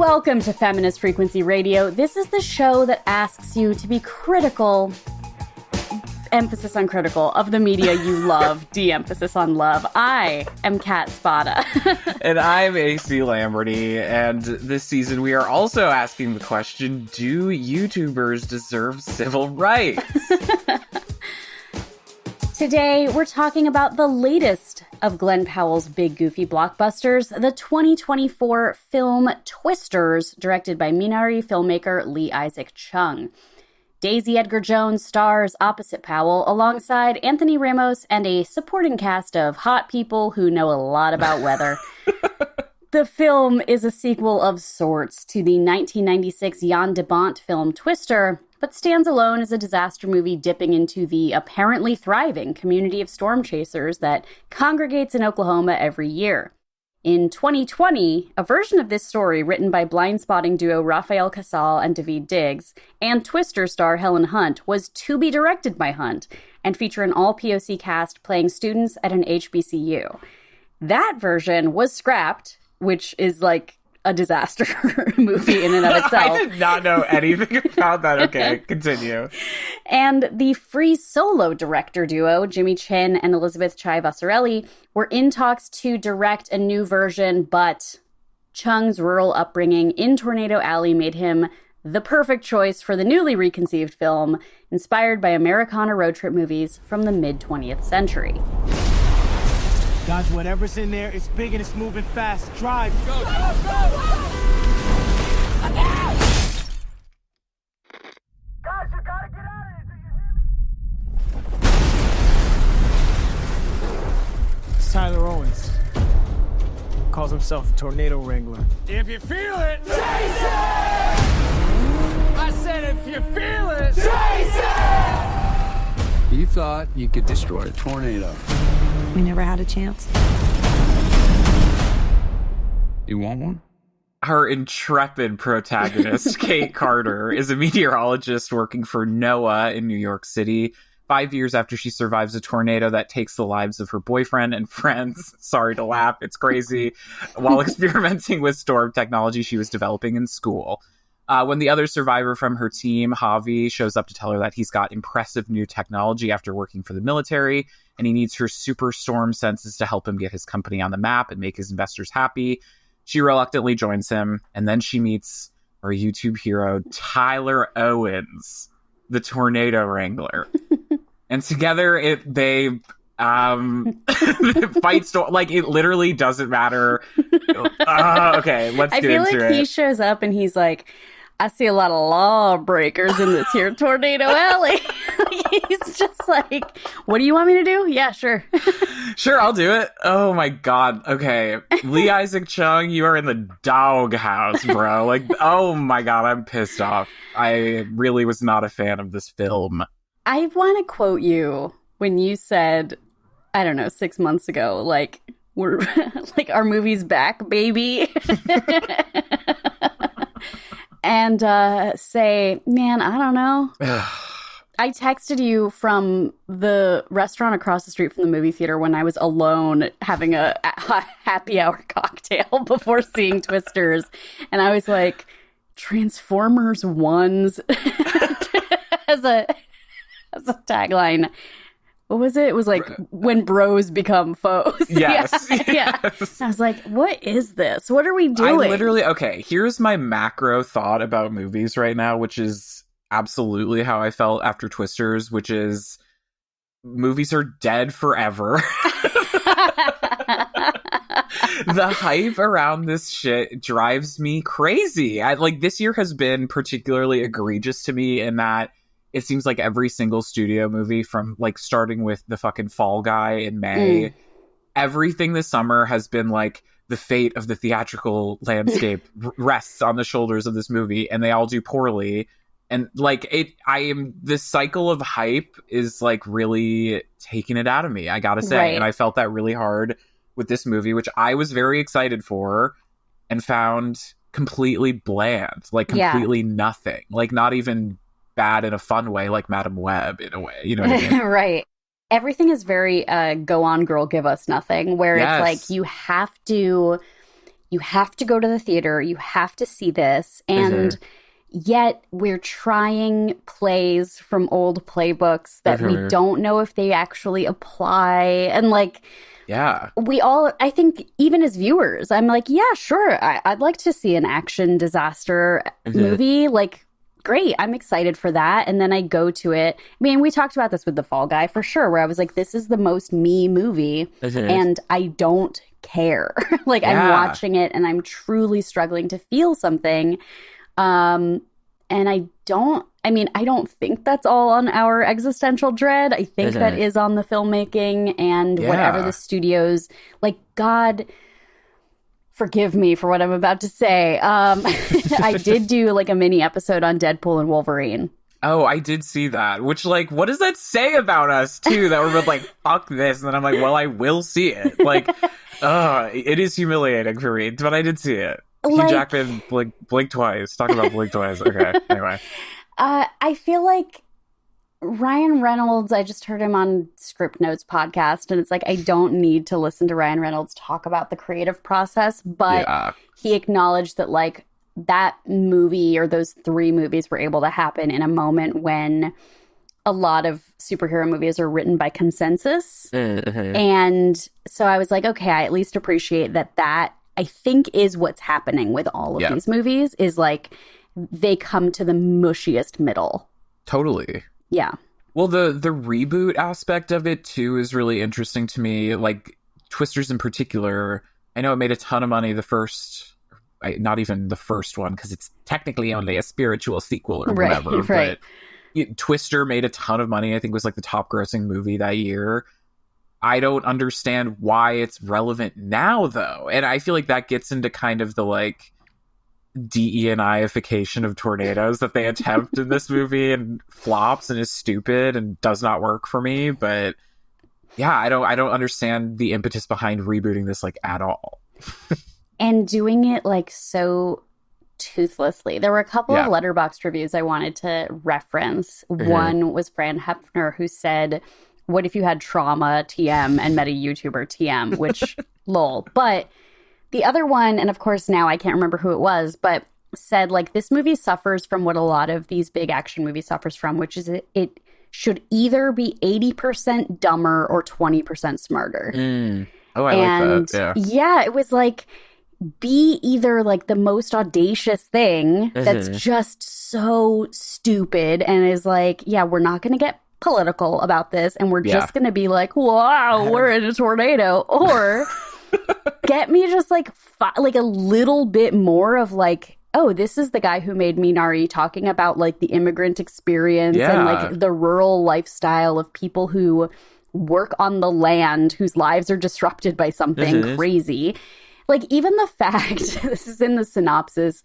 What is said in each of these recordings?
Welcome to Feminist Frequency Radio. This is the show that asks you to be critical, emphasis on critical, of the media you love, de-emphasis on love. I am Kat Spada. And I'm AC Lamberty, and this season we are also asking the question, do YouTubers deserve civil rights? Today, we're talking about the latest of Glenn Powell's big goofy blockbusters, the 2024 film Twisters, directed by Minari filmmaker Lee Isaac Chung. Daisy Edgar-Jones stars opposite Powell alongside Anthony Ramos and a supporting cast of hot people who know a lot about weather. The film is a sequel of sorts to the 1996 Jan de Bont film Twister, but stands alone as a disaster movie dipping into the apparently thriving community of storm chasers that congregates in Oklahoma every year. In 2020, a version of this story written by blind-spotting duo Rafael Casal and David Diggs and Twister star Helen Hunt was to be directed by Hunt and feature an all-POC cast playing students at an HBCU. That version was scrapped, which is like a disaster movie in and of itself. I did not know anything about that. Okay, continue. And the free solo director duo, Jimmy Chin and Elizabeth Chai Vasarely, were in talks to direct a new version, but Chung's rural upbringing in Tornado Alley made him the perfect choice for the newly reconceived film, inspired by Americana road trip movies from the mid-20th century. Dodge whatever's in there. It's big and it's moving fast. Drive. Go, go, go, go! Look out! Guys, you gotta get out of here. Do you hear me? It's Tyler Owens. Calls himself a tornado wrangler. If you feel it, chase it! I said if you feel it, chase it! You thought you could destroy a tornado. We never had a chance. You want one? Her intrepid protagonist, Kate Carter, is a meteorologist working for NOAA in New York City 5 years after she survives a tornado that takes the lives of her boyfriend and friends. Sorry to laugh, it's crazy. While experimenting with storm technology she was developing in school. When the other survivor from her team, Javi, shows up to tell her that he's got impressive new technology after working for the military, and he needs her super storm senses to help him get his company on the map and make his investors happy, she reluctantly joins him, and then she meets our YouTube hero, Tyler Owens, the tornado wrangler. And together, they fight storm. Like, it literally doesn't matter. Okay, let's get into it. I feel like he shows up and he's like, I see a lot of lawbreakers in this here Tornado Alley. He's just like, what do you want me to do? Yeah, sure. Sure, I'll do it. Oh my God. Okay. Lee Isaac Chung, you are in the doghouse, bro. Like, oh my God, I'm pissed off. I really was not a fan of this film. I want to quote you when you said, I don't know, 6 months ago, like, we're like, our movie's back, baby. And say, man, I don't know. I texted you from the restaurant across the street from the movie theater when I was alone having a happy hour cocktail before seeing Twisters. And I was like, Transformers 1's as a tagline. What was it? It was like, when bros become foes. Yes. Yeah. I was like, what is this? What are we doing? Okay, here's my macro thought about movies right now, which is absolutely how I felt after Twisters, which is movies are dead forever. The hype around this shit drives me crazy. This year has been particularly egregious to me in that it seems like every single studio movie from like starting with the fucking Fall Guy in May, everything this summer has been like the fate of the theatrical landscape rests on the shoulders of this movie, and they all do poorly. And this cycle of hype is like really taking it out of me, I gotta say. Right. And I felt that really hard with this movie, which I was very excited for and found completely bland, like completely nothing, like not even bad in a fun way, like Madam Web in a way, you know what I mean? Right. Everything is very go on girl, give us nothing, where it's like you have to you have to go to the theater, you have to see this, and yet we're trying plays from old playbooks that we don't know if they actually apply. And like, we all, I think even as viewers, I'm like, yeah, sure, I'd like to see an action disaster movie. Like, great, I'm excited for that. And then I go to it. I mean, we talked about this with The Fall Guy for sure, where I was like, this is the most me movie, and I don't care. Like, I'm watching it and I'm truly struggling to feel something. And I don't think that's all on our existential dread. I think that is on the filmmaking and whatever the studios, like, God forgive me for what I'm about to say. I did do like a mini episode on Deadpool and Wolverine. Oh, I did see that. Which, like, what does that say about us, too? That we're both like, fuck this. And then I'm like, well, I will see it. Like, it is humiliating for me. But I did see it. Hugh Jackman blink twice. Talk about blink twice. Okay, anyway. I feel like Ryan Reynolds, I just heard him on Script Notes podcast, and it's like, I don't need to listen to Ryan Reynolds talk about the creative process, but he acknowledged that, like, that movie or those 3 movies were able to happen in a moment when a lot of superhero movies are written by consensus. And so I was like, okay, I at least appreciate that I think is what's happening with all of these movies, is like, they come to the mushiest middle. Totally. Yeah. Well, the reboot aspect of it, too, is really interesting to me. Like, Twisters in particular, I know it made a ton of money the first, not even the first one, because it's technically only a spiritual sequel or whatever. Right. But Twister made a ton of money. I think it was like the top grossing movie that year. I don't understand why it's relevant now, though. And I feel like that gets into kind of the, like, DE&I-ification of tornadoes that they attempt in this movie, and flops and is stupid and does not work for me. But yeah, I don't understand the impetus behind rebooting this, like, at all. And doing it, like, so toothlessly. There were a couple of Letterboxd reviews I wanted to reference. One was Fran Hefner, who said, what if you had trauma TM and met a YouTuber TM, which lol. But the other one, and of course now I can't remember who it was, but said, like, this movie suffers from what a lot of these big action movies suffers from, which is it should either be 80% dumber or 20% smarter. Oh, I like that. Yeah, it was like, be either like the most audacious thing that's just so stupid and is like, yeah, we're not going to get political about this, and we're just going to be like, wow, we're in a tornado, or get me just like a little bit more of like, oh, this is the guy who made Minari talking about like the immigrant experience and like the rural lifestyle of people who work on the land whose lives are disrupted by something crazy. Like, even the fact, this is in the synopsis,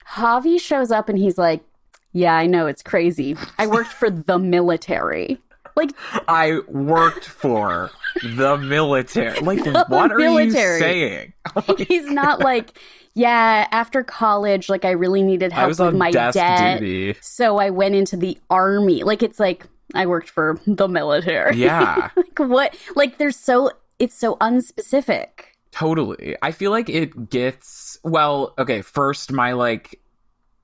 Javi shows up and he's like, yeah, I know, it's crazy. I worked for the military. Like, I worked for the military. Like, what are you saying? He's not like, yeah, after college, like, I really needed help with my debt. Duty. So I went into the army. Like, it's like, I worked for the military. Yeah. Like, what? Like, it's so unspecific. Totally. I feel like it gets, well, okay, first, my, like,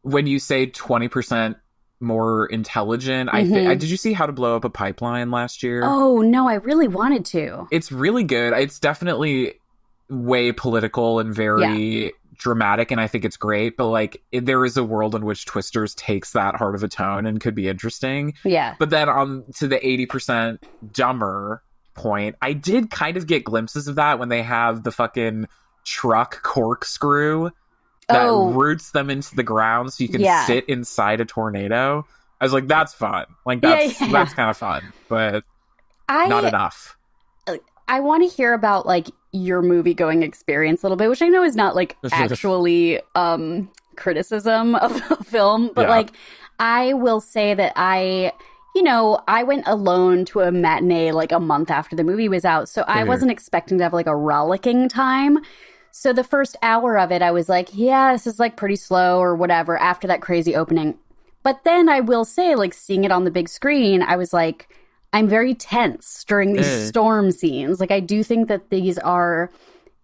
when you say 20% more intelligent, I think, did you see How to Blow Up a Pipeline last year? Oh, no, I really wanted to. It's really good. It's definitely way political and very dramatic, and I think it's great, but, like, there is a world in which Twisters takes that hard of a tone and could be interesting. Yeah. But then to the 80% dumber point, I did kind of get glimpses of that when they have the fucking truck corkscrew that roots them into the ground so you can sit inside a tornado. I was like, that's fun. Like, that's kind of fun, but not enough. I want to hear about, like, your movie-going experience a little bit, which I know is not, like, actually criticism of the film, but, like, I will say that I went alone to a matinee, like, a month after the movie was out, so I wasn't expecting to have, like, a rollicking time. So the first hour of it, I was like, yeah, this is, like, pretty slow or whatever after that crazy opening. But then I will say, like, seeing it on the big screen, I was like, I'm very tense during these storm scenes. Like, I do think that these are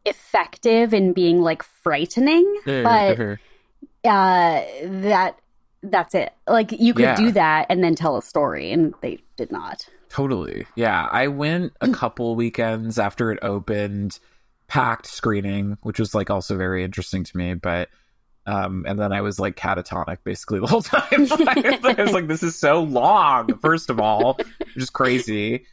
effective in being like frightening, but that's it. Like, you could do that and then tell a story, and they did not. Totally. Yeah, I went a couple weekends after it opened, packed screening, which was like also very interesting to me, but and then I was like catatonic basically the whole time. I was like, this is so long, first of all, which is crazy.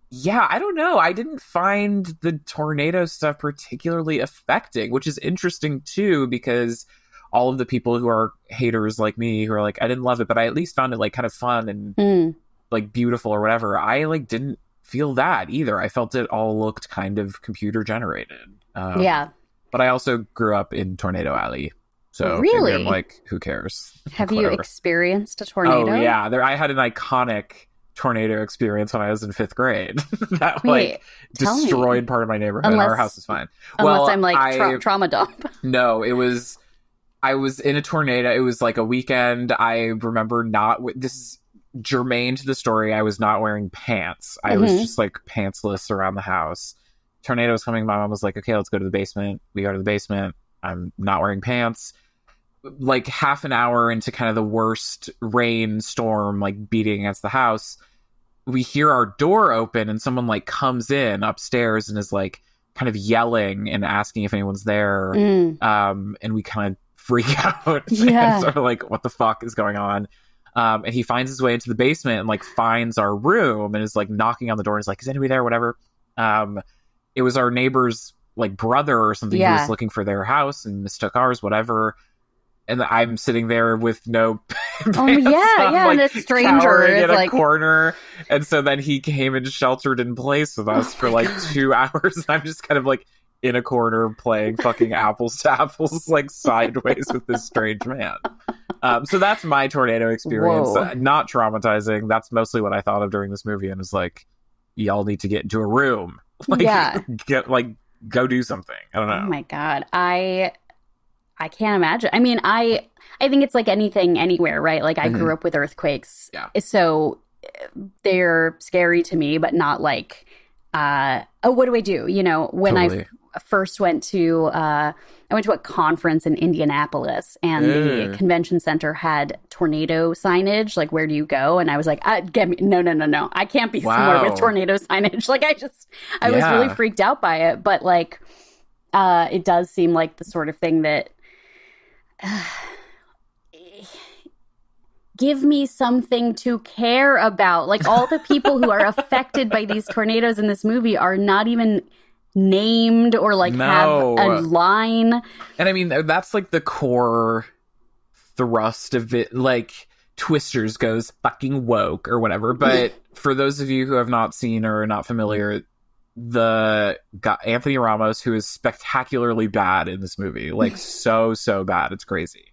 Yeah, I don't know. I didn't find the tornado stuff particularly affecting, which is interesting too, because all of the people who are haters like me, who are like, I didn't love it, but I at least found it like kind of fun and like beautiful or whatever. I like didn't feel that either. I felt it all looked kind of computer generated. Yeah. But I also grew up in Tornado Alley. So really? I'm like, who cares? Have you experienced a tornado? Oh, yeah. I had an iconic tornado experience when I was in 5th grade that destroyed part of my neighborhood. Our house is fine. Unless I'm like trauma dump. No, I was in a tornado. It was like a weekend. I remember this is germane to the story. I was not wearing pants. I was just like pantsless around the house. Tornado was coming. My mom was like, okay, let's go to the basement. We go to the basement. I'm not wearing pants. Like half an hour into kind of the worst rain storm, like beating against the house, we hear our door open and someone like comes in upstairs and is like kind of yelling and asking if anyone's there. And we kind of freak out. Yeah. Sort of like, what the fuck is going on? And he finds his way into the basement and like finds our room and is like knocking on the door and is like, is anybody there? Whatever. It was our neighbor's like brother or something who was looking for their house and mistook ours, whatever. And I'm sitting there with no pants on, and a stranger is in a like corner. And so then he came and sheltered in place with us for like 2 hours. And I'm just kind of like in a corner playing fucking apples to apples, like sideways with this strange man. So that's my tornado experience. Not traumatizing. That's mostly what I thought of during this movie, and was like, y'all need to get into a room. Like, go do something. I don't know. Oh my God. I can't imagine. I mean, I think it's like anything, anywhere, right? Like, I grew up with earthquakes. Yeah. So they're scary to me, but not like, what do I do? You know, when I first went to a conference in Indianapolis, and the convention center had tornado signage, like, where do you go? And I was like, no, I can't be somewhere with tornado signage. Like, I was really freaked out by it, but like, it does seem like the sort of thing that give me something to care about. Like, all the people who are affected by these tornadoes in this movie are not even named or like have a line. And I mean, that's like the core thrust of it. Like, Twisters goes fucking woke or whatever. But for those of you who have not seen or are not familiar, Anthony Ramos, who is spectacularly bad in this movie, like so bad, it's crazy.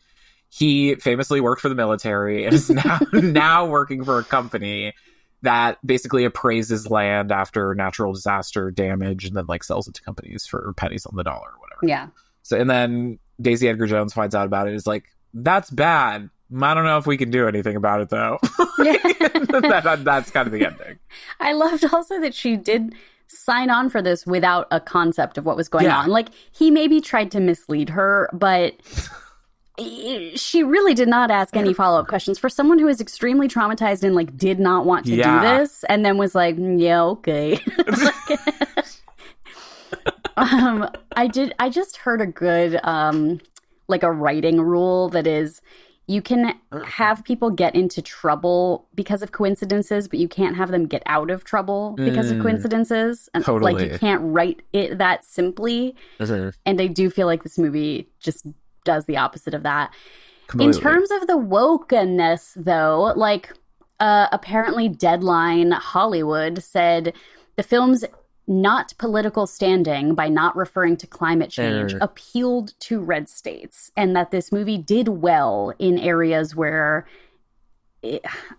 He famously worked for the military and is now working for a company that basically appraises land after natural disaster damage and then like sells it to companies for pennies on the dollar or whatever. Yeah. So, and then Daisy Edgar-Jones finds out about it. Is like, that's bad. I don't know if we can do anything about it though. That's kind of the ending. I loved also that she did sign on for this without a concept of what was going on. Like, he maybe tried to mislead her, but she really did not ask any follow-up questions for someone who is extremely traumatized and like did not want to do this, and then was like, yeah, okay. I just heard a good like a writing rule that is, you can have people get into trouble because of coincidences, but you can't have them get out of trouble because of coincidences. And like, you can't write it that simply. And I do feel like this movie just does the opposite of that. Completely. In terms of the wokeness, though, like, apparently Deadline Hollywood said the film's not political standing by not referring to climate change appealed to red states, and that this movie did well in areas where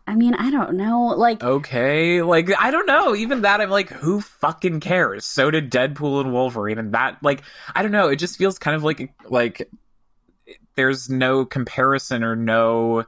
I mean, I don't know. Like, okay, like, I don't know. Even that, I'm like, who fucking cares? So did Deadpool and Wolverine, and that, like, I don't know. It just feels kind of like there's no comparison or no,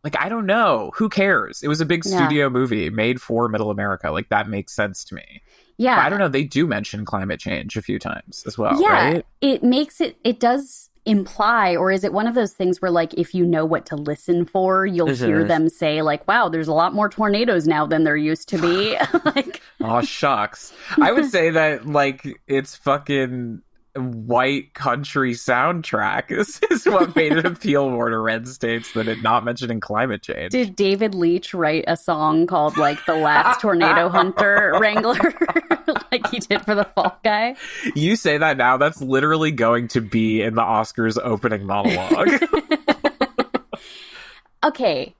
like, I don't know. Who cares? It was a big studio movie made for Middle America. Like, that makes sense to me. Yeah. But I don't know. They do mention climate change a few times as well, yeah, right? It does imply, or is it one of those things where, like, if you know what to listen for, you'll hear them say, like, wow, there's a lot more tornadoes now than there used to be. Like, oh, shucks. I would say that, like, it's fucking white country soundtrack is what made it appeal more to red states than it not mentioning climate change. Did David Leitch write a song called, like, The Last Tornado Hunter Wrangler, like he did for The Fall Guy? You say that now, that's literally going to be in the Oscars opening monologue. Okay.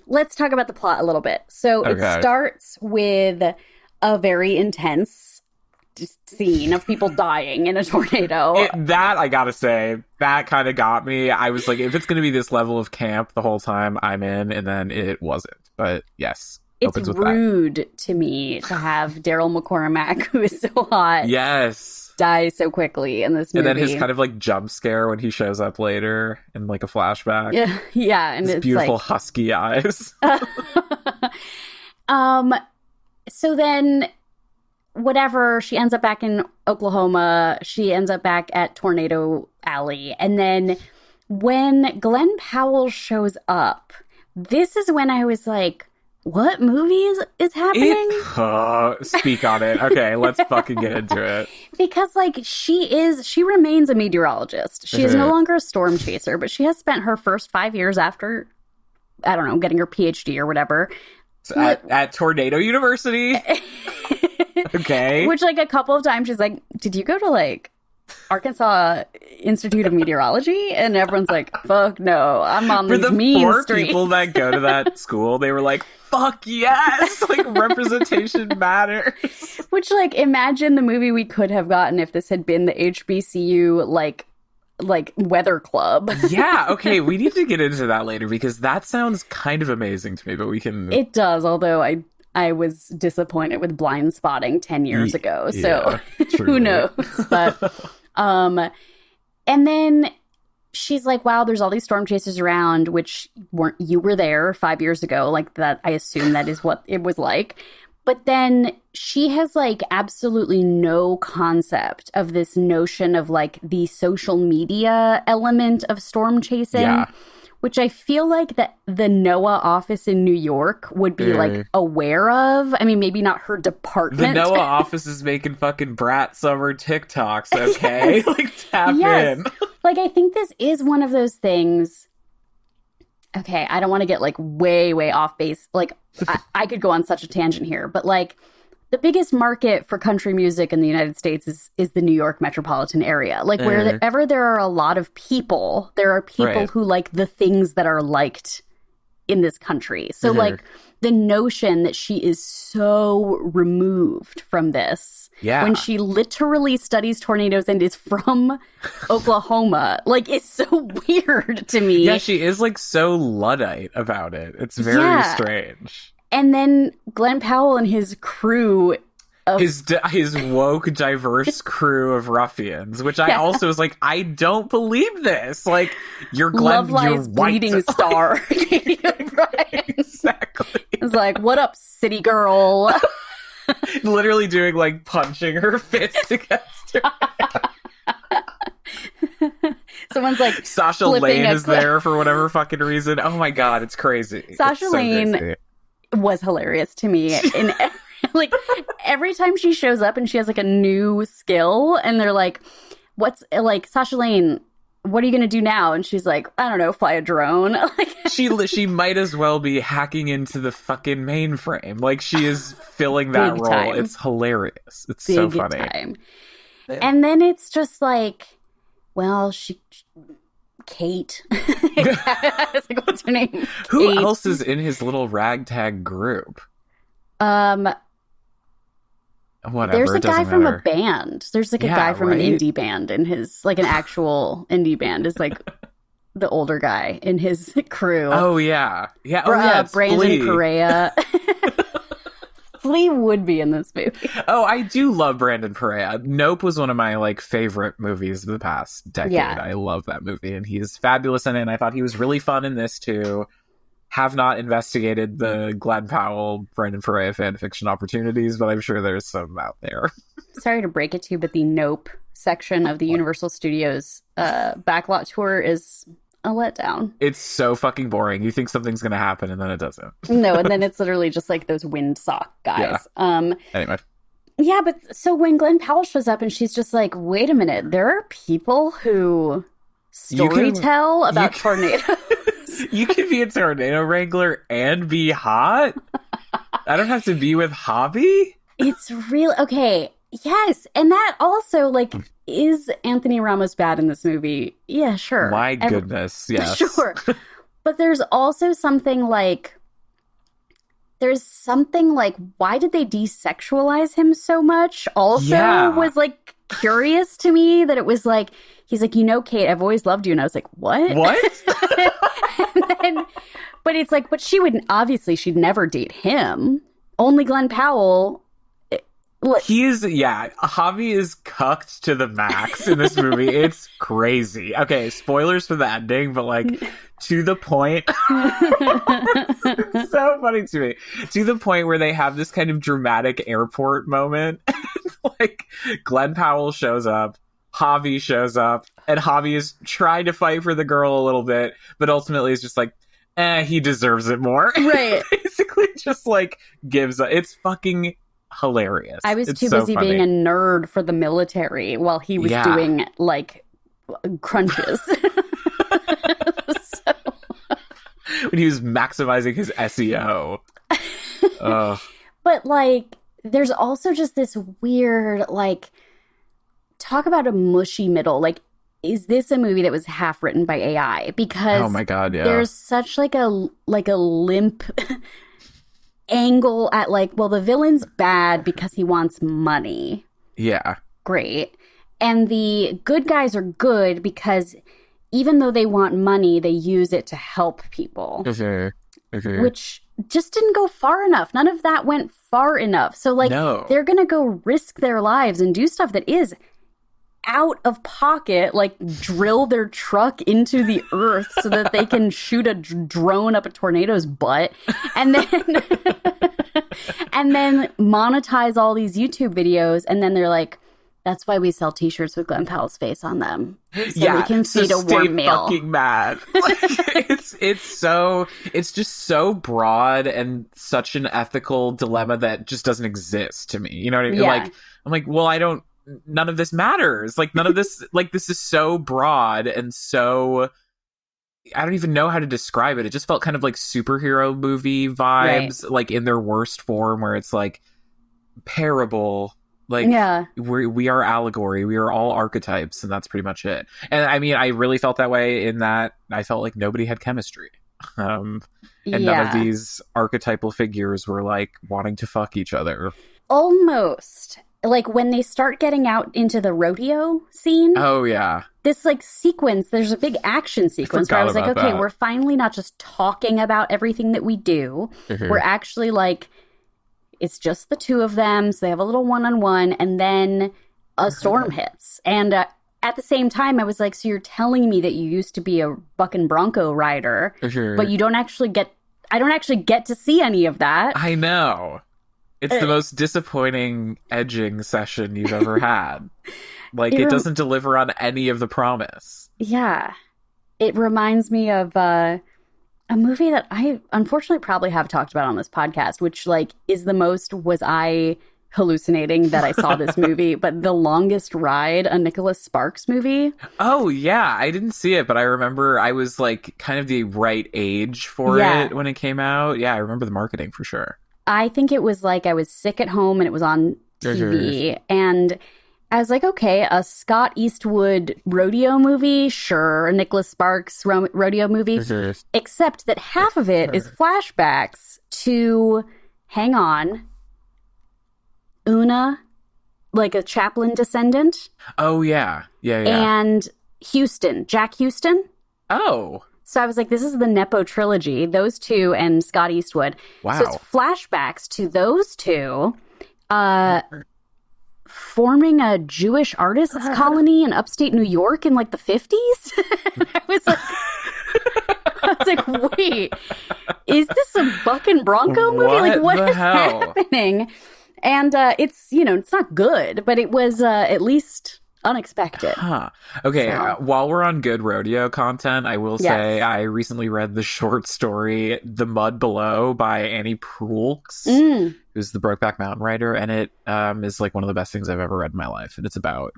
Let's talk about the plot a little bit. So it starts with a very intense scene of people dying in a tornado. That, I gotta say, that kind of got me. I was like, if it's going to be this level of camp the whole time, I'm in, and then it wasn't. But yes, it's rude to me to have Daryl McCormack, who is so hot, die so quickly in this movie. And then his kind of like jump scare when he shows up later in like a flashback. Yeah, and his it's beautiful like... husky eyes. So then, whatever, she ends up back in Oklahoma. She ends up back at Tornado Alley. And then when Glenn Powell shows up, this is when I was like, what movie is happening? Speak on it. Okay, let's fucking get into it. Because, like, she remains a meteorologist. She is no longer a storm chaser, but she has spent her first 5 years after, I don't know, getting her PhD or whatever. At Tornado University? Okay. Which, like, a couple of times she's like, did you go to, like, Arkansas Institute of Meteorology? And everyone's like, fuck no, I'm on these mean streets. For the 4 people that go to that school, they were like, fuck yes! Like, representation matters. Which, like, imagine the movie we could have gotten if this had been the HBCU, like weather club. Yeah, okay, we need to get into that later because that sounds kind of amazing to me, but we can... It does, although I was disappointed with Blind Spotting 10 years ago, so who knows? But, and then she's like, wow, there's all these storm chasers around, which you were there 5 years ago, like that. I assume that is what it was like. But then she has, like, absolutely no concept of this notion of, like, the social media element of storm chasing, which I feel like that the NOAA office in New York would be, like, aware of. I mean, maybe not her department. The NOAA office is making fucking brat summer TikToks, okay? Yes. Like, tap in. Like, I think this is one of those things... Okay, I don't want to get, like, way, way off base. Like, I could go on such a tangent here. But, like, the biggest market for country music in the United States is the New York metropolitan area. Like, wherever there are a lot of people, there are people who like the things that are liked in this country. So, like, the notion that she is so removed from this when she literally studies tornadoes and is from Oklahoma, like, it's so weird to me. Yeah, she is, like, so Luddite about it. It's very strange. And then Glenn Powell and his crew of... His woke, diverse crew of ruffians, which I also was like, I don't believe this. Like, you're Glenn, Love Lies Bleeding Star. Right. Exactly. It's like, what up, city girl? Literally doing, like, punching her fist against her. Someone's like, Sasha Lane is there for whatever fucking reason. Oh my god, it's crazy. Sasha Lane was hilarious to me. In like, every time she shows up and she has, like, a new skill, and they're like, what's, like, Sasha Lane, what are you gonna do now? And she's like, I don't know, fly a drone. Like, she might as well be hacking into the fucking mainframe. Like, she is filling that role. Time. It's hilarious. It's so funny. Time. And then it's just like, well, Kate. Like, what's her name? Who else is in his little ragtag group? Whatever. There's a guy from matter. a band. There's, like, a guy from an indie band in his, like, an actual indie band is, like, the older guy in his crew. Oh yeah, yeah. Oh yeah, Brandon Correa. totally would be in this movie. Oh, I do love Brandon Perea. Nope was one of my like favorite movies of the past decade. Yeah. I love that movie, and he's fabulous in it. And I thought he was really fun in this too. Have not investigated the Glenn Powell, Brandon Perea fan fiction opportunities, but I'm sure there's some out there. Sorry to break it to you, but the Nope section of the Universal Studios backlot tour is a letdown. It's so fucking boring. You think something's going to happen, and then it doesn't. No, and then it's literally just like those windsock guys. Yeah. Anyway. Yeah, but so when Glenn Powell shows up and she's just like, wait a minute, there are people who storytell about tornadoes. You can be a tornado wrangler and be hot? I don't have to be with Hobby? It's real. Okay. Yes. And that also, like, is Anthony Ramos bad in this movie? Yeah, sure. My goodness. Yes. Sure. But there's also something like, why did they desexualize him so much? Also was like curious to me that it was like, he's like, Kate, I've always loved you. And I was like, what? But it's like, but she'd never date him. Only Glenn Powell. Javi is cucked to the max in this movie. It's crazy. Okay, spoilers for the ending, but like to the point. It's so funny to me. To the point where they have this kind of dramatic airport moment. Like Glenn Powell shows up, Javi shows up, and Javi is trying to fight for the girl a little bit, but ultimately is just like, he deserves it more. Right. Basically just like gives up. It's fucking hilarious. I was too busy being a nerd for the military while he was doing like crunches. When he was maximizing his SEO. But like, there's also just this weird, like, talk about a mushy middle. Like, is this a movie that was half written by AI? Because oh my God, yeah. There's such like a limp angle at like, well, the villain's bad because he wants money. Yeah. Great. And the good guys are good because even though they want money, they use it to help people. Which just didn't go far enough. None of that went far enough. So like, they're going to go risk their lives and do stuff that is out of pocket, like drill their truck into the earth so that they can shoot a drone up a tornado's butt, and then and then monetize all these YouTube videos, and then they're like, that's why we sell t-shirts with Glenn Powell's face on them, so we can feed a warm meal. Fucking mad. Like, it's just so broad and such an ethical dilemma that just doesn't exist to me. You know what I mean? Yeah. Like, I'm like, well, none of this matters. Like, none of this, like, this is so broad and so, I don't even know how to describe it. It just felt kind of like superhero movie vibes, like in their worst form, where it's like parable. Like, we are allegory. We are all archetypes, and that's pretty much it. And I mean, I really felt that way in that I felt like nobody had chemistry. And none of these archetypal figures were like wanting to fuck each other. Almost. Like when they start getting out into the rodeo scene. Oh, yeah. This like sequence, there's a big action sequence where I was like, okay, we're finally not just talking about everything that we do. We're actually like, it's just the two of them. So they have a little one-on-one, and then a storm hits. And at the same time, I was like, so you're telling me that you used to be a bucking bronco rider, but you don't actually I don't actually get to see any of that. I know. It's the most disappointing edging session you've ever had. Like, it doesn't deliver on any of the promise. Yeah. It reminds me of a movie that I unfortunately probably have talked about on this podcast, which, like, is the most was I hallucinating that I saw this movie, but The Longest Ride, a Nicholas Sparks movie. Oh, yeah. I didn't see it, but I remember I was, like, kind of the right age for it when it came out. Yeah, I remember the marketing for sure. I think it was like I was sick at home and it was on TV. And I was like, okay, a Scott Eastwood rodeo movie, sure. A Nicholas Sparks rodeo movie. Except that half of it is flashbacks to, hang on, Una, like a Chaplin descendant. Oh, yeah. Yeah. And Houston, Jack Houston. Oh. So I was like, this is the Nepo trilogy, those two and Scott Eastwood. Wow. So it's flashbacks to those two forming a Jewish artists colony in upstate New York in like the 50s. I was like, wait, is this a Buck and Bronco movie? Like, what is happening? And it's, it's not good, but it was at least unexpected. Huh. Okay, while we're on good rodeo content, I will say I recently read the short story The Mud Below by Annie Proulx, who's the Brokeback Mountain writer, and it is like one of the best things I've ever read in my life. And it's about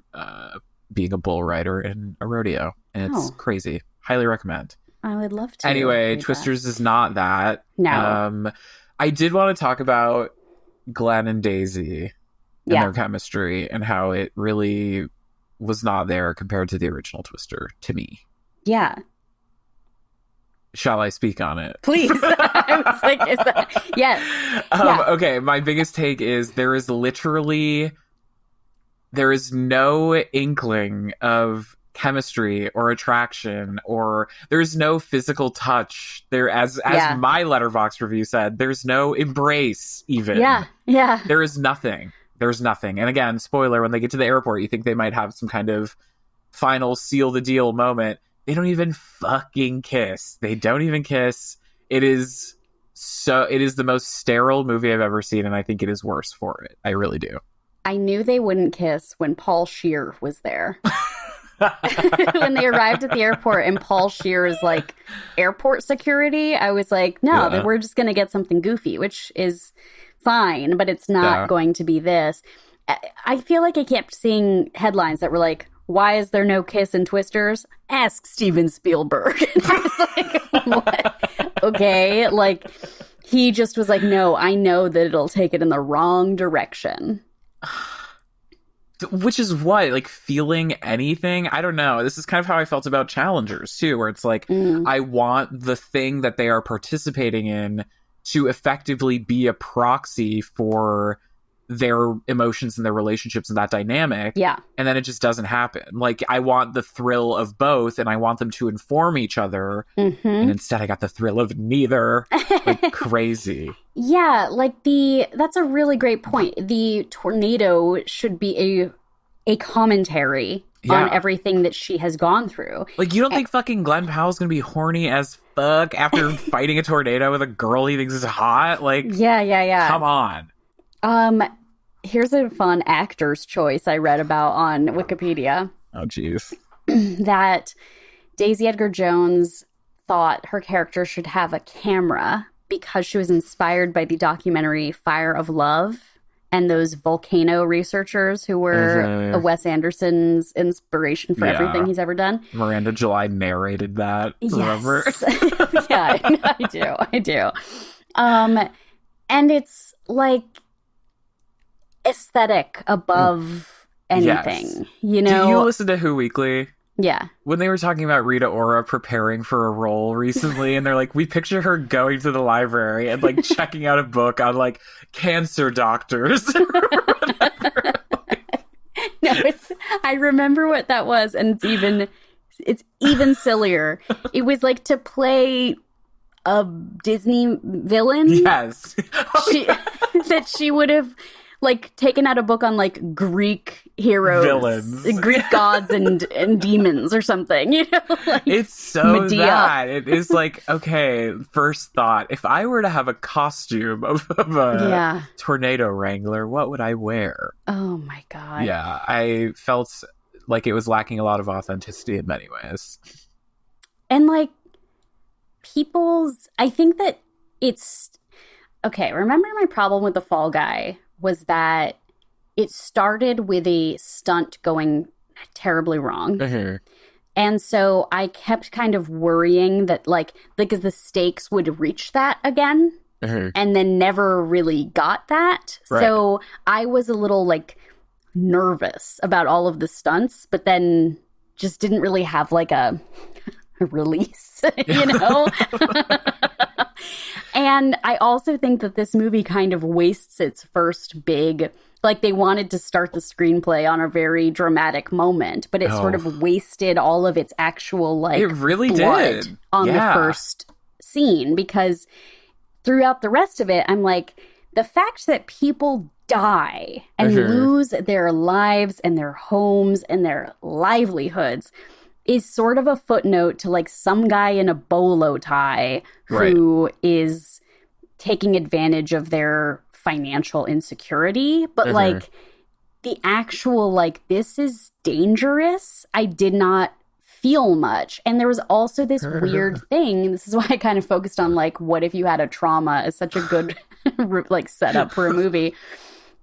being a bull rider in a rodeo, and it's crazy. Highly recommend. I would love to. Anyway, Twisters is not that. No. I did want to talk about Glenn and Daisy and their chemistry and how it really was not there compared to the original Twister to me. Yeah. Shall I speak on it? Please. I was like, is that... Yes. Okay, my biggest take is there is no inkling of chemistry or attraction, or there's no physical touch. There, as my Letterboxd review said, there's no embrace even. Yeah. There is nothing. There's nothing. And again, spoiler, when they get to the airport, you think they might have some kind of final seal the deal moment. They don't even fucking kiss. They don't even kiss. It is the most sterile movie I've ever seen, and I think it is worse for it. I really do. I knew they wouldn't kiss when Paul Scheer was there. When they arrived at the airport and Paul Scheer is like airport security, I was like, no, we're just going to get something goofy, which is fine, but it's not going to be this. I feel like I kept seeing headlines that were like, why is there no kiss in Twisters? Ask Steven Spielberg. And I was like, what? Okay, like, he just was like, no, I know that it'll take it in the wrong direction. Which is what? Like, feeling anything? I don't know. This is kind of how I felt about Challengers, too, where it's like, I want the thing that they are participating in to effectively be a proxy for their emotions and their relationships and that dynamic. Yeah. And then it just doesn't happen. Like, I want the thrill of both, and I want them to inform each other. Mm-hmm. And instead I got the thrill of neither. Like, crazy. Yeah, like that's a really great point. The tornado should be a commentary on everything that she has gone through. Like, you don't think fucking Glenn Powell's gonna be horny as fuck after fighting a tornado with a girl he thinks is hot? Like, yeah. Come on. Here's a fun actor's choice I read about on Wikipedia. Oh, jeez. That Daisy Edgar-Jones thought her character should have a camera because she was inspired by the documentary Fire of Love and those volcano researchers who were Wes Anderson's inspiration for everything he's ever done. Miranda July narrated that, remember? Yes. Yeah, I do. And it's like aesthetic above anything, you know? Do you listen to Who Weekly? Yeah. When they were talking about Rita Ora preparing for a role recently, and they're like, we picture her going to the library and like checking out a book on like cancer doctors or whatever. No, I remember what that was, and it's even sillier. It was like to play a Disney villain. Yes. That she would have like taken out a book on like Greek heroes, villains, Greek gods and demons or something, you know? Like, it's so Medea. That it is like, okay, first thought, if I were to have a costume of a tornado wrangler, what would I wear? Oh my god. Yeah, I felt like it was lacking a lot of authenticity in many ways. And like I think that it's okay, remember my problem with The Fall Guy was that it started with a stunt going terribly wrong. Mm-hmm. And so I kept kind of worrying that like the stakes would reach that again, mm-hmm. and then never really got that. Right. So I was a little like nervous about all of the stunts, but then just didn't really have like a release, you know? And I also think that this movie kind of wastes its first big, like they wanted to start the screenplay on a very dramatic moment, but it sort of wasted all of its actual like it really blood did on the first scene, because throughout the rest of it, I'm like, the fact that people die and lose their lives and their homes and their livelihoods is sort of a footnote to like some guy in a bolo tie who is taking advantage of their financial insecurity. But like the actual like, this is dangerous, I did not feel much. And there was also this weird thing. This is why I kind of focused on like, what if you had a trauma as such a good like setup for a movie,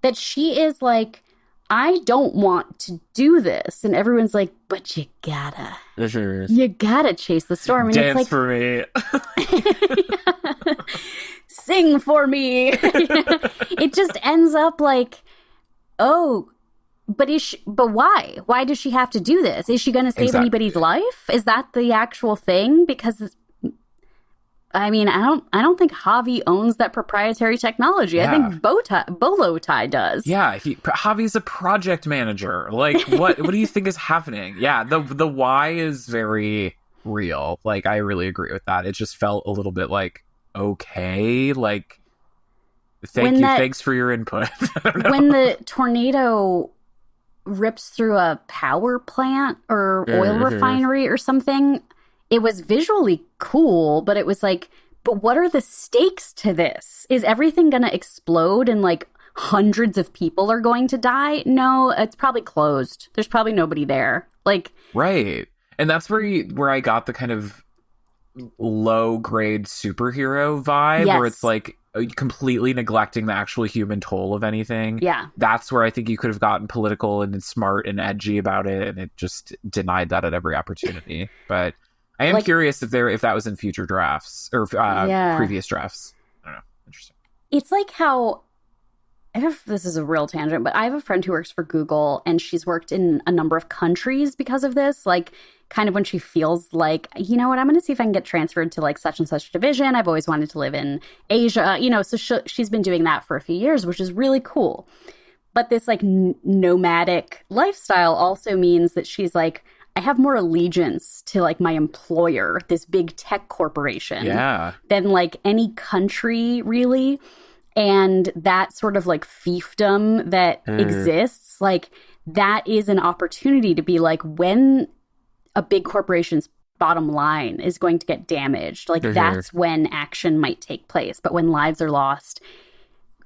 that she is like, I don't want to do this. And everyone's like, but you gotta. You gotta chase the storm. And dance it's like, for me. Sing for me. It just ends up like, oh, but but why? Why does she have to do this? Is she going to save anybody's life? Is that the actual thing? Because I mean, I don't think Javi owns that proprietary technology. Yeah. I think Bolo Tie does. Yeah, Javi's a project manager. Like, what do you think is happening? Yeah, the why is very real. Like, I really agree with that. It just felt a little bit like, okay, like, thanks for your input. When the tornado rips through a power plant or oil refinery or something, it was visually cool, but it was like, but what are the stakes to this? Is everything going to explode and like hundreds of people are going to die? No, it's probably closed. There's probably nobody there. Like, right. And that's where I got the kind of low grade superhero vibe, where it's like completely neglecting the actual human toll of anything. Yeah. That's where I think you could have gotten political and smart and edgy about it, and it just denied that at every opportunity. But I am curious if that was in future drafts or previous drafts. I don't know. Interesting. It's like how, this is a real tangent, but I have a friend who works for Google, and she's worked in a number of countries because of this. Like, kind of when she feels like, you know what, I'm going to see if I can get transferred to like such and such division. I've always wanted to live in Asia, so she's been doing that for a few years, which is really cool. But this like nomadic lifestyle also means that she's like, I have more allegiance to like my employer, this big tech corporation, than like any country really. And that sort of like fiefdom that exists, like that is an opportunity to be like, when a big corporation's bottom line is going to get damaged, like that's when action might take place. But when lives are lost,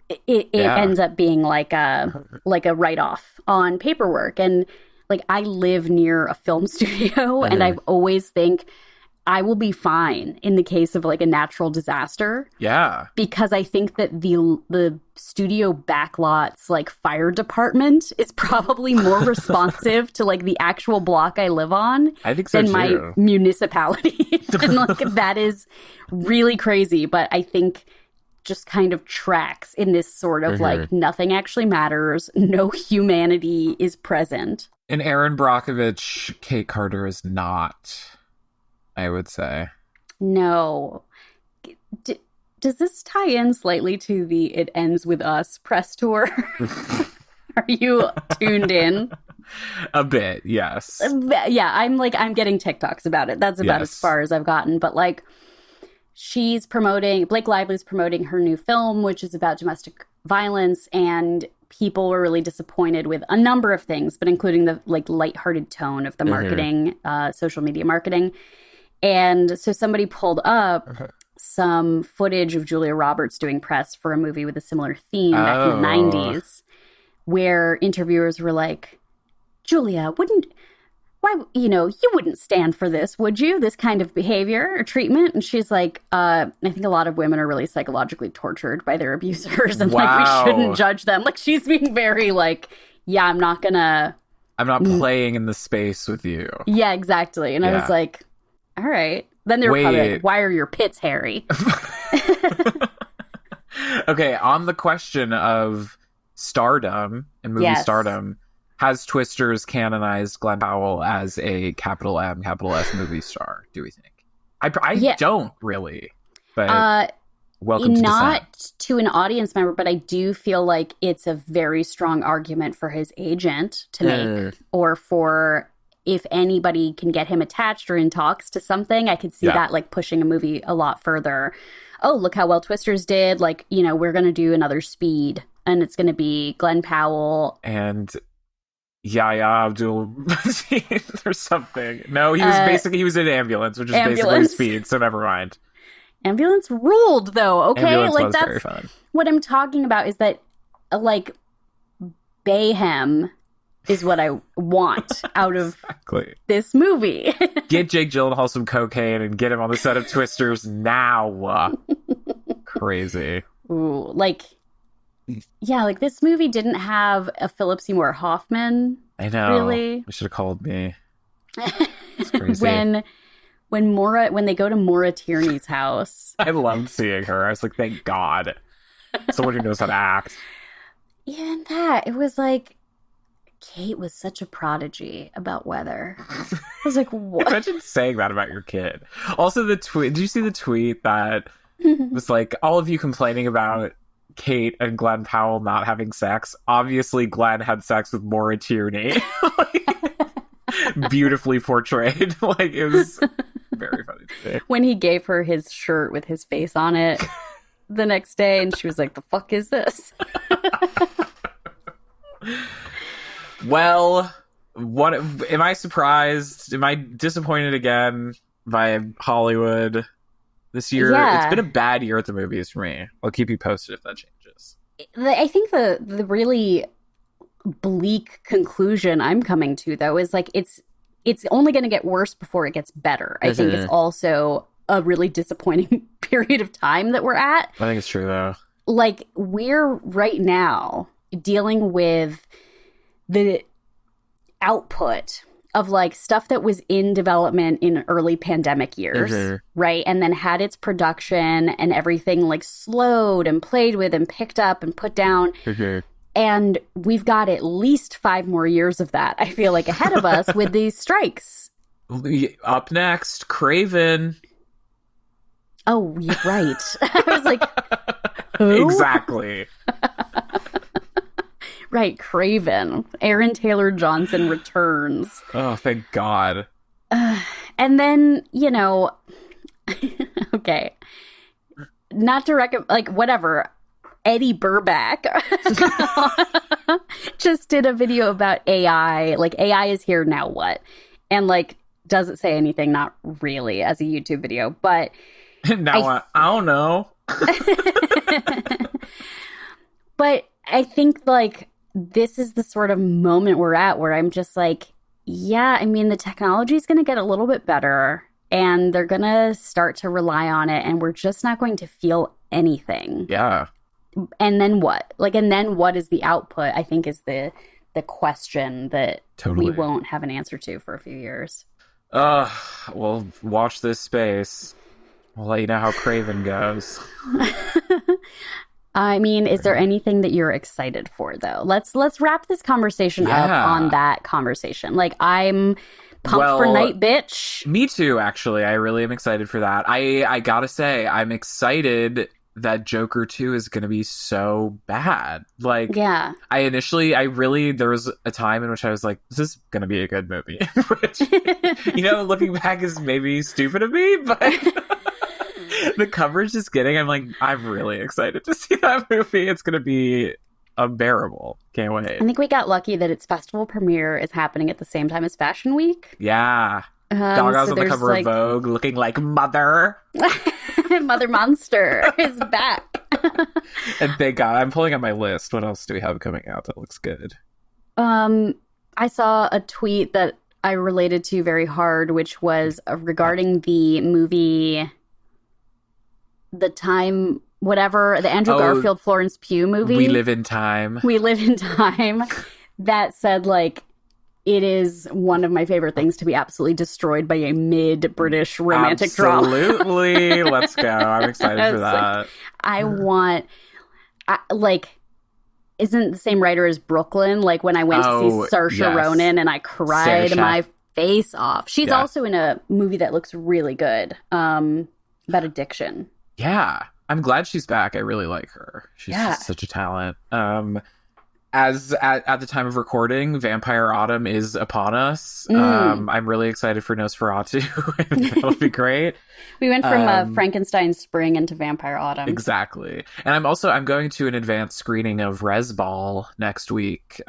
it ends up being like a write-off on paperwork. And like, I live near a film studio, and I've always think I will be fine in the case of like a natural disaster. Yeah. Because I think that the studio backlot's like fire department is probably more responsive to like the actual block I live on than my municipality. And like, that is really crazy. But I think just kind of tracks in this sort of like, nothing actually matters. No humanity is present. And Aaron Brockovich, Kate Carter is not, I would say. No. Does this tie in slightly to the It Ends With Us press tour? Are you tuned in? A bit, yes. Yeah, I'm getting TikToks about it. That's about as far as I've gotten. But like, Blake Lively's promoting her new film, which is about domestic violence, and people were really disappointed with a number of things, but including the like lighthearted tone of the marketing, social media marketing. And so somebody pulled up some footage of Julia Roberts doing press for a movie with a similar theme back in the 90s, where interviewers were like, Julia, you wouldn't stand for this, would you? This kind of behavior or treatment? And she's like, I think a lot of women are really psychologically tortured by their abusers, and like, we shouldn't judge them. Like, she's being very like, yeah, I'm not playing in the space with you. Yeah, exactly. And I was like, all right. Then they were probably like, why are your pits hairy? Okay, on the question of stardom and movie stardom, has Twisters canonized Glenn Powell as a capital M, capital S movie star, do we think? I don't really. But welcome to not dissent. to an audience member, but I do feel like it's a very strong argument for his agent to make, or for if anybody can get him attached or in talks to something. I could see that like pushing a movie a lot further. Oh, look how well Twisters did. Like, you know, we're going to do another Speed, and it's going to be Glenn Powell and Yahya Abdul-Mateen or something. No, he was in Ambulance, which is basically Speed, so never mind. Ambulance ruled, though. Okay, Ambulance like was that's very fun. What I'm talking about is that, like, Bayhem is what I want out of this movie. Get Jake Gyllenhaal some cocaine and get him on the set of Twisters now. Crazy. Ooh, like, yeah, like this movie didn't have a Philip Seymour Hoffman. I know. Really, you should have called me. It's crazy. when they go to Maura Tierney's house, I loved seeing her. I was like, thank God, someone who knows how to act. Even that, it was like, Kate was such a prodigy about weather. I was like, what? Imagine saying that about your kid. Also, the tweet. Did you see the tweet that was like, all of you complaining about Kate and Glenn Powell not having sex? Obviously, Glenn had sex with Maura Tierney. Beautifully portrayed. Like, it was very funny to me. When he gave her his shirt with his face on it the next day, and she was like, the fuck is this? Well, what am I surprised? Am I disappointed again by Hollywood this year? Yeah. It's been a bad year at the movies for me. I'll keep you posted if that changes. I think the really bleak conclusion I'm coming to, though, is like it's only going to get worse before it gets better. I think it's also a really disappointing period of time that we're at. I think it's true, though. Like, we're right now dealing with the output of like stuff that was in development in early pandemic years, right? And then had its production and everything like slowed and played with and picked up and put down. And we've got at least 5 more years of that, I feel like, ahead of us with these strikes. Up next, Craven. Oh, you're right. I was like, who? Exactly. Right, Craven. Aaron Taylor Johnson returns. Oh, thank God. And then, you know, okay, not to recommend, like, whatever. Eddie Burback just did a video about AI. Like, AI is here, now what? And, like, doesn't say anything, not really, as a YouTube video. But now I don't know. But I think, like, this is the sort of moment we're at where I'm just like, yeah, I mean, the technology is going to get a little bit better and they're going to start to rely on it, and we're just not going to feel anything. Yeah. And then what? Like, and then what is the output, I think, is the question that we won't have an answer to for a few years. Well, watch this space. I'll let you know how Craven goes. I mean, is there anything that you're excited for, though? Let's wrap this conversation up on that conversation. Like, I'm pumped for Night Bitch. Me too, actually. I really am excited for that. I gotta say, I'm excited that Joker 2 is going to be so bad. Like, yeah. There was a time in which I was like, this is going to be a good movie. Which, you know, looking back is maybe stupid of me, but the coverage it's getting, I'm like, I'm really excited to see that movie. It's going to be unbearable. Can't wait. I think we got lucky that its festival premiere is happening at the same time as Fashion Week. Yeah. Gaga's on the cover of Vogue looking like Mother. Mother Monster is back. And thank God. I'm pulling up my list. What else do we have coming out that looks good? I saw a tweet that I related to very hard, which was regarding the movie The Time, whatever, the Andrew Garfield, Florence Pugh movie. We Live in Time. We Live in Time. That said, like, it is one of my favorite things to be absolutely destroyed by a mid-British romantic drama. Absolutely. Let's go. I'm excited for that. Isn't the same writer as Brooklyn? Like, when I went to see Saoirse Ronan and I cried my face off. She's also in a movie that looks really good about addiction. Yeah. I'm glad she's back. I really like her. She's just such a talent. As at the time of recording, Vampire Autumn is upon us. I'm really excited for Nosferatu. That'll be great. We went from Frankenstein Spring into Vampire Autumn. Exactly. And I'm going to an advanced screening of Resball next week,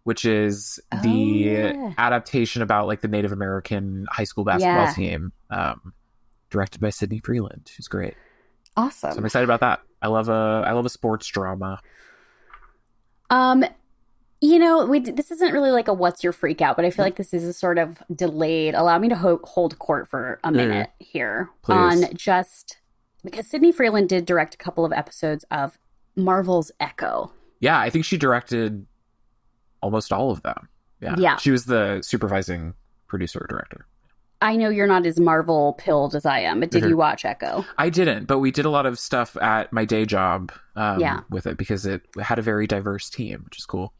which is the adaptation about like the Native American high school basketball team, directed by Sidney Freeland, who's great. Awesome. So I'm excited about that. I love a sports drama. This isn't really like a what's your freak out, but I feel like this is a sort of delayed. Allow me to hold court for a minute here. Please. On just because Sidney Freeland did direct a couple of episodes of Marvel's Echo. Yeah, I think she directed almost all of them. Yeah. She was the supervising producer director. I know you're not as Marvel pilled as I am, but did you watch Echo? I didn't, but we did a lot of stuff at my day job with it because it had a very diverse team, which is cool.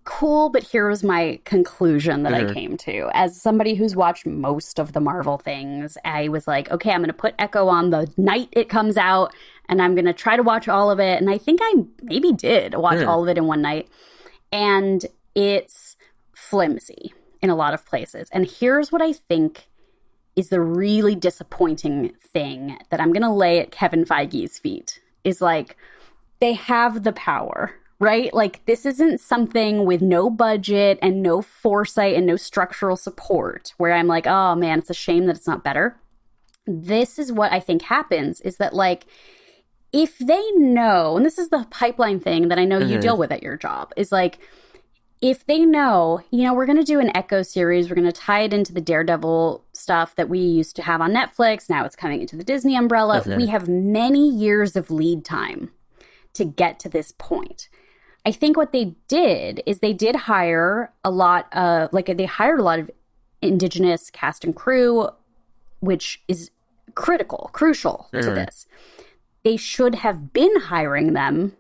Cool, but here was my conclusion that I came to. As somebody who's watched most of the Marvel things, I was like, okay, I'm going to put Echo on the night it comes out, and I'm going to try to watch all of it. And I think I maybe did watch all of it in one night. And it's flimsy in a lot of places. And here's what I think is the really disappointing thing that I'm going to lay at Kevin Feige's feet is like, they have the power, right? Like, this isn't something with no budget and no foresight and no structural support where I'm like, oh man, it's a shame that it's not better. This is what I think happens is that like, if they know, and this is the pipeline thing that I know you deal with at your job, is like, if they know, we're going to do an Echo series, we're going to tie it into the Daredevil stuff that we used to have on Netflix. Now it's coming into the Disney umbrella. We have many years of lead time to get to this point. I think what they did is they did hire a lot of, they hired a lot of Indigenous cast and crew, which is crucial to this. They should have been hiring them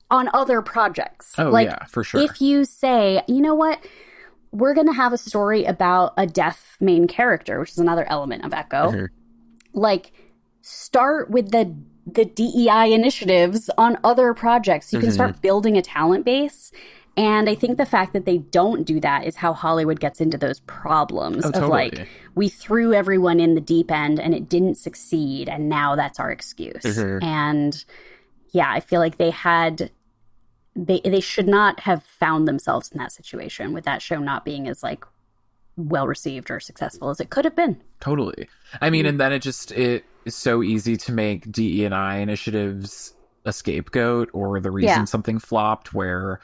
on other projects. Oh, yeah, for sure. If you say, you know what, we're going to have a story about a deaf main character, which is another element of Echo, start with the DEI initiatives on other projects. You can start building a talent base. And I think the fact that they don't do that is how Hollywood gets into those problems of like, we threw everyone in the deep end and it didn't succeed. And now that's our excuse. And yeah, I feel like they should not have found themselves in that situation with that show not being as like well received or successful as it could have been. Totally. I mean, and then it is so easy to make DE&I initiatives a scapegoat or the reason something flopped, where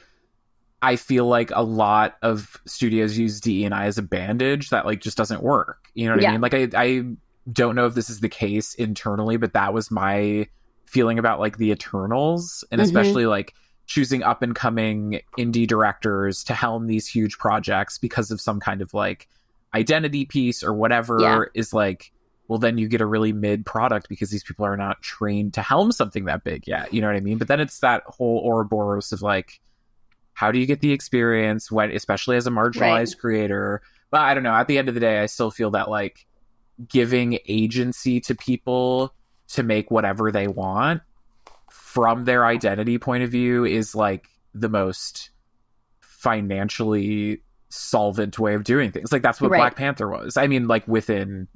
I feel like a lot of studios use DE&I as a bandage that like just doesn't work. You know what I mean? Like I don't know if this is the case internally, but that was my feeling about like the Eternals, and especially like choosing up and coming indie directors to helm these huge projects because of some kind of like identity piece or whatever is like, well, then you get a really mid product because these people are not trained to helm something that big yet. You know what I mean? But then it's that whole Ouroboros of like, how do you get the experience when, especially as a marginalized creator? But I don't know. At the end of the day, I still feel that like giving agency to people to make whatever they want from their identity point of view is like the most financially solvent way of doing things. Like that's what Black Panther was. I mean, like within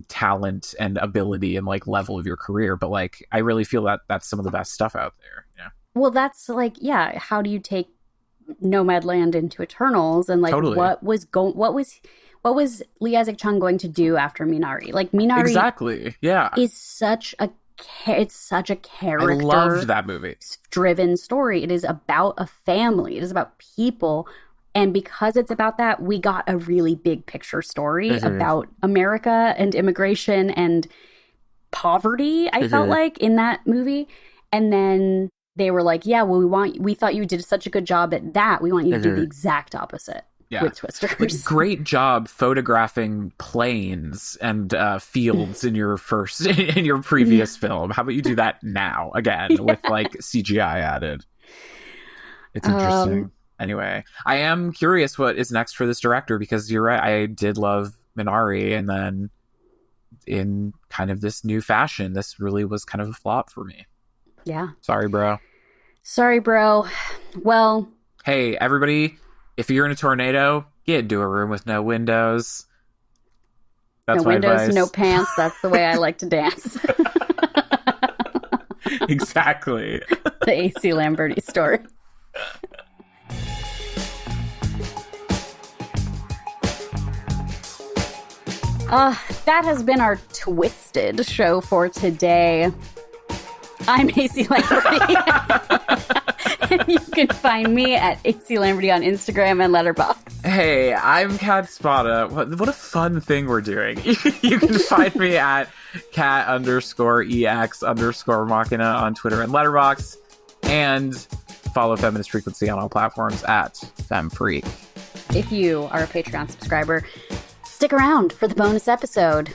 talent and ability and like level of your career, but like I really feel that that's some of the best stuff out there. Yeah. Well, that's like, how do you take Nomadland into Eternals, and like what was Lee Isaac Chung going to do after Minari? Like Minari is such a character. I loved that movie. Driven story. It is about a family. It is about people. And because it's about that, we got a really big picture story about America and immigration and poverty, I felt like, in that movie. And then they were like, we thought you did such a good job at that. We want you to do the exact opposite with Twisters. Like, great job photographing planes and fields in your previous film. How about you do that now again with like CGI added? It's interesting. Anyway, I am curious what is next for this director, because you're right. I did love Minari, and then in kind of this new fashion. This really was kind of a flop for me. Yeah. Sorry, bro. Well, hey, everybody, if you're in a tornado, get into a room with no windows. That's no my windows, advice. no pants. That's the way I like to dance. Exactly. The AC Lamberti story. That has been our Twisted show for today. I'm AC Lamberti. And you can find me at AC Lamberti on Instagram and Letterboxd. Hey, I'm Kat Spada. What a fun thing we're doing. You can find me at cat_EX_Machina on Twitter and Letterboxd. And follow Feminist Frequency on all platforms at FemFreak. If you are a Patreon subscriber, stick around for the bonus episode.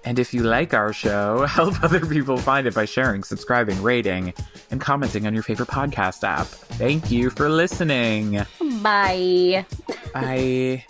And if you like our show, help other people find it by sharing, subscribing, rating, and commenting on your favorite podcast app. Thank you for listening. Bye. Bye.